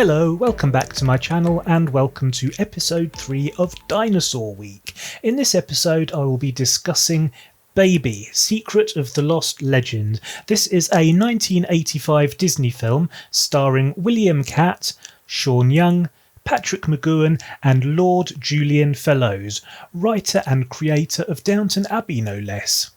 Hello, welcome back to my channel and welcome to episode 3 of Dinosaur Week. In this episode I will be discussing Baby, Secret of the Lost Legend. This is a 1985 Disney film starring William Katt, Sean Young, Patrick McGoohan and Lord Julian Fellowes, writer and creator of Downton Abbey no less.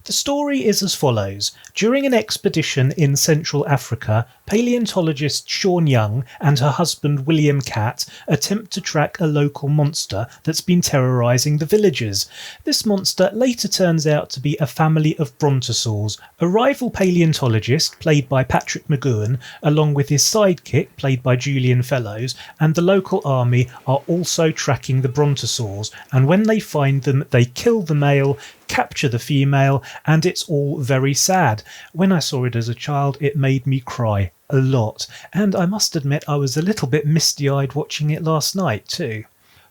The story is as follows. During an expedition in Central Africa, paleontologist Sean Young and her husband William Katt attempt to track a local monster that's been terrorising the villagers. This monster later turns out to be a family of brontosaurs. A rival paleontologist, played by Patrick McGoohan, along with his sidekick, played by Julian Fellowes, and the local army are also tracking the brontosaurs, and when they find them they kill the male, capture the female, and it's all very sad. When I saw it as a child it made me cry a lot, and I must admit I was a little bit misty-eyed watching it last night too.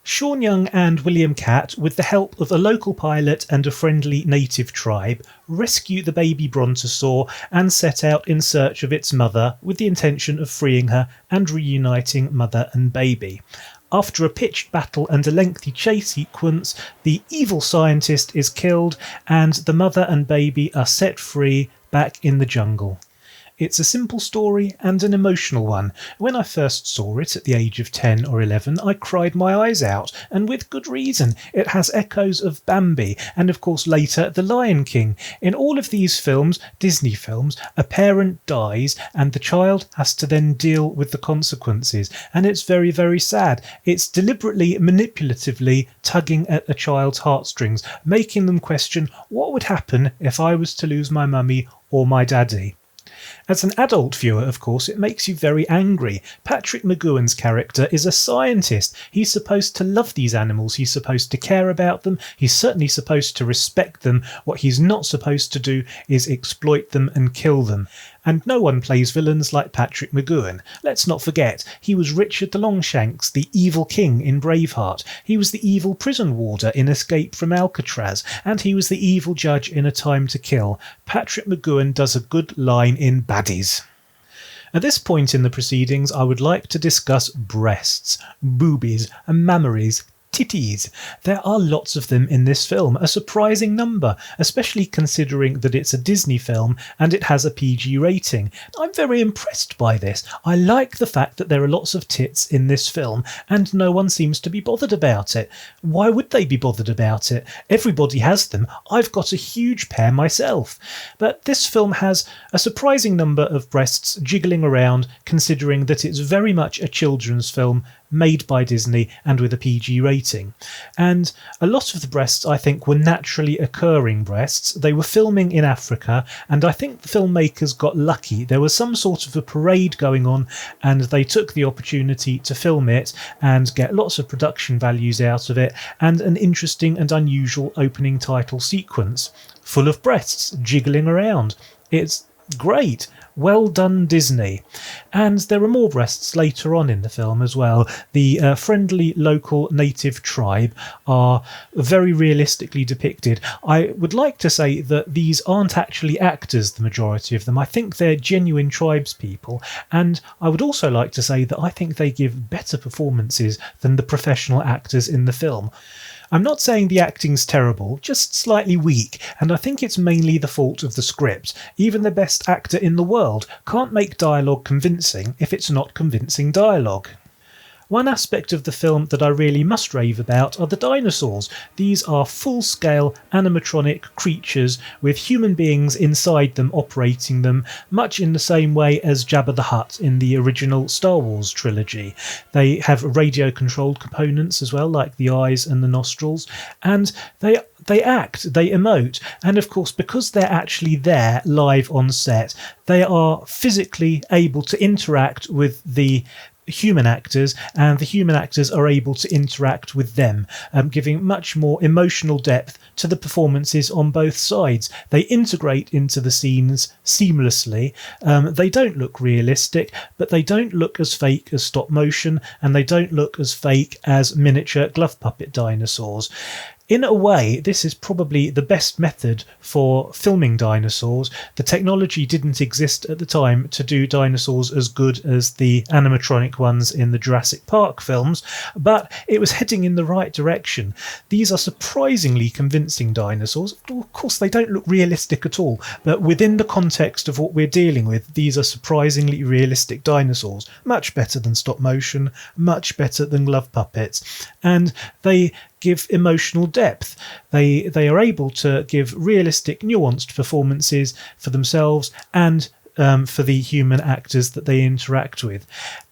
Sean Young and William Katt, with the help of a local pilot and a friendly native tribe, rescue the baby brontosaur and set out in search of its mother with the intention of freeing her and reuniting mother and baby. After a pitched battle and a lengthy chase sequence, the evil scientist is killed and the mother and baby are set free back in the jungle. It's a simple story and an emotional one. When I first saw it at the age of 10 or 11, I cried my eyes out, and with good reason. It has echoes of Bambi, and of course later The Lion King. In all of these films, Disney films, a parent dies and the child has to then deal with the consequences, and it's very, very sad. It's deliberately, manipulatively tugging at a child's heartstrings, making them question what would happen if I was to lose my mummy or my daddy. As an adult viewer, of course, it makes you very angry. Patrick McGoohan's character is a scientist. He's supposed to love these animals. He's supposed to care about them. He's certainly supposed to respect them. What he's not supposed to do is exploit them and kill them. And no one plays villains like Patrick McGoohan. Let's not forget, he was Richard the Longshanks, the evil king in Braveheart. He was the evil prison warder in Escape from Alcatraz, and he was the evil judge in A Time to Kill. Patrick McGoohan does a good line in Baddies. At this point in the proceedings, I would like to discuss breasts, boobies, and mammaries. Titties. There are lots of them in this film, a surprising number, especially considering that it's a Disney film and it has a PG rating. I'm very impressed by this. I like the fact that there are lots of tits in this film and no one seems to be bothered about it. Why would they be bothered about it? Everybody has them. I've got a huge pair myself. But this film has a surprising number of breasts jiggling around, considering that it's very much a children's film made by Disney and with a PG rating. And a lot of the breasts I think were naturally occurring breasts. They were filming in Africa and I think the filmmakers got lucky. There was some sort of a parade going on and they took the opportunity to film it and get lots of production values out of it and an interesting and unusual opening title sequence full of breasts jiggling around. It's great. Well done, Disney. And there are more breasts later on in the film as well. The friendly local native tribe are very realistically depicted. I would like to say that these aren't actually actors, the majority of them. I think they're genuine tribespeople, and I would also like to say that I think they give better performances than the professional actors in the film. I'm not saying the acting's terrible, just slightly weak, and I think it's mainly the fault of the script. Even the best actor in the world can't make dialogue convincing if it's not convincing dialogue. One aspect of the film that I really must rave about are the dinosaurs. These are full-scale animatronic creatures with human beings inside them operating them, much in the same way as Jabba the Hutt in the original Star Wars trilogy. They have radio-controlled components as well, like the eyes and the nostrils, and they act, they emote, and of course because they're actually there live on set, they are physically able to interact with the human actors and the human actors are able to interact with them, giving much more emotional depth to the performances on both sides. They integrate into the scenes seamlessly. They don't look realistic, but they don't look as fake as stop motion and they don't look as fake as miniature glove puppet dinosaurs. In a way, this is probably the best method for filming dinosaurs. The technology didn't exist at the time to do dinosaurs as good as the animatronic ones in the Jurassic Park films, but it was heading in the right direction. These are surprisingly convincing dinosaurs. Of course, they don't look realistic at all, but within the context of what we're dealing with, these are surprisingly realistic dinosaurs. Much better than stop motion, much better than glove puppets, and they give emotional depth. They are able to give realistic, nuanced performances for themselves and for the human actors that they interact with.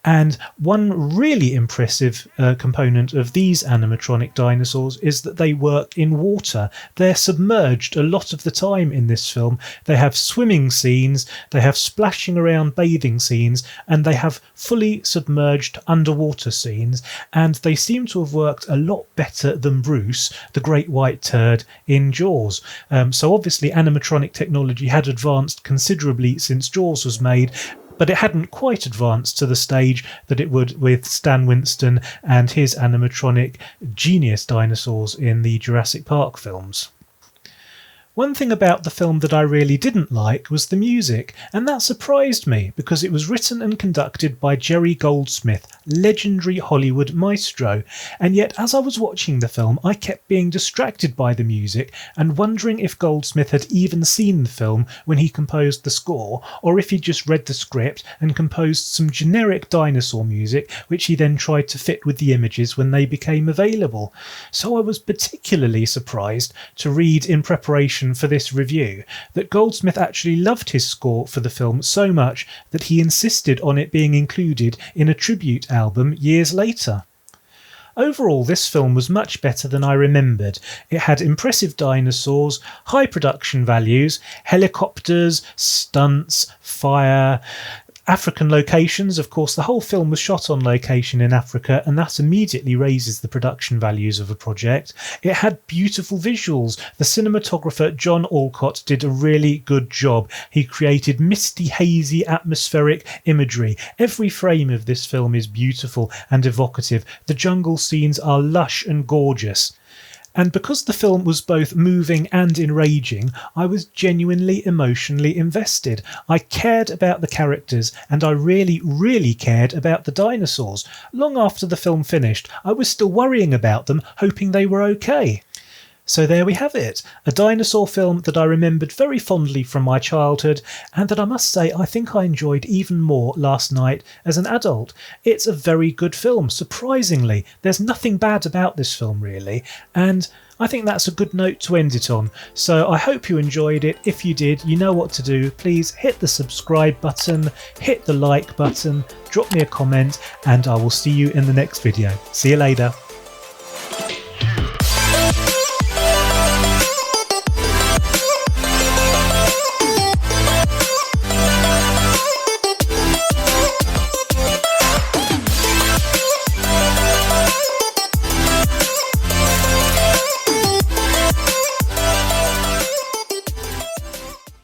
And one really impressive component of these animatronic dinosaurs is that they work in water. They're submerged a lot of the time in this film. They have swimming scenes, they have splashing around bathing scenes, and they have fully submerged underwater scenes. And they seem to have worked a lot better than Bruce, the great white turd, in Jaws. So obviously animatronic technology had advanced considerably since Jaws was made, but it hadn't quite advanced to the stage that it would with Stan Winston and his animatronic genius dinosaurs in the Jurassic Park films. One thing about the film that I really didn't like was the music, and that surprised me because it was written and conducted by Jerry Goldsmith, legendary Hollywood maestro, and yet as I was watching the film I kept being distracted by the music and wondering if Goldsmith had even seen the film when he composed the score, or if he'd just read the script and composed some generic dinosaur music which he then tried to fit with the images when they became available. So I was particularly surprised to read in preparation for this review that Goldsmith actually loved his score for the film so much that he insisted on it being included in a tribute album years later. Overall, this film was much better than I remembered. It had impressive dinosaurs, high production values, helicopters, stunts, fire, African locations. Of course, the whole film was shot on location in Africa, and that immediately raises the production values of a project. It had beautiful visuals. The cinematographer John Alcott did a really good job. He created misty, hazy, atmospheric imagery. Every frame of this film is beautiful and evocative. The jungle scenes are lush and gorgeous. And because the film was both moving and enraging, I was genuinely emotionally invested. I cared about the characters, and I really, really cared about the dinosaurs. Long after the film finished, I was still worrying about them, hoping they were okay. So there we have it, a dinosaur film that I remembered very fondly from my childhood, and that I must say I think I enjoyed even more last night as an adult. It's a very good film, surprisingly. There's nothing bad about this film really, and I think that's a good note to end it on. So I hope you enjoyed it. If you did, you know what to do. Please hit the subscribe button, hit the like button, drop me a comment, and I will see you in the next video. See you later.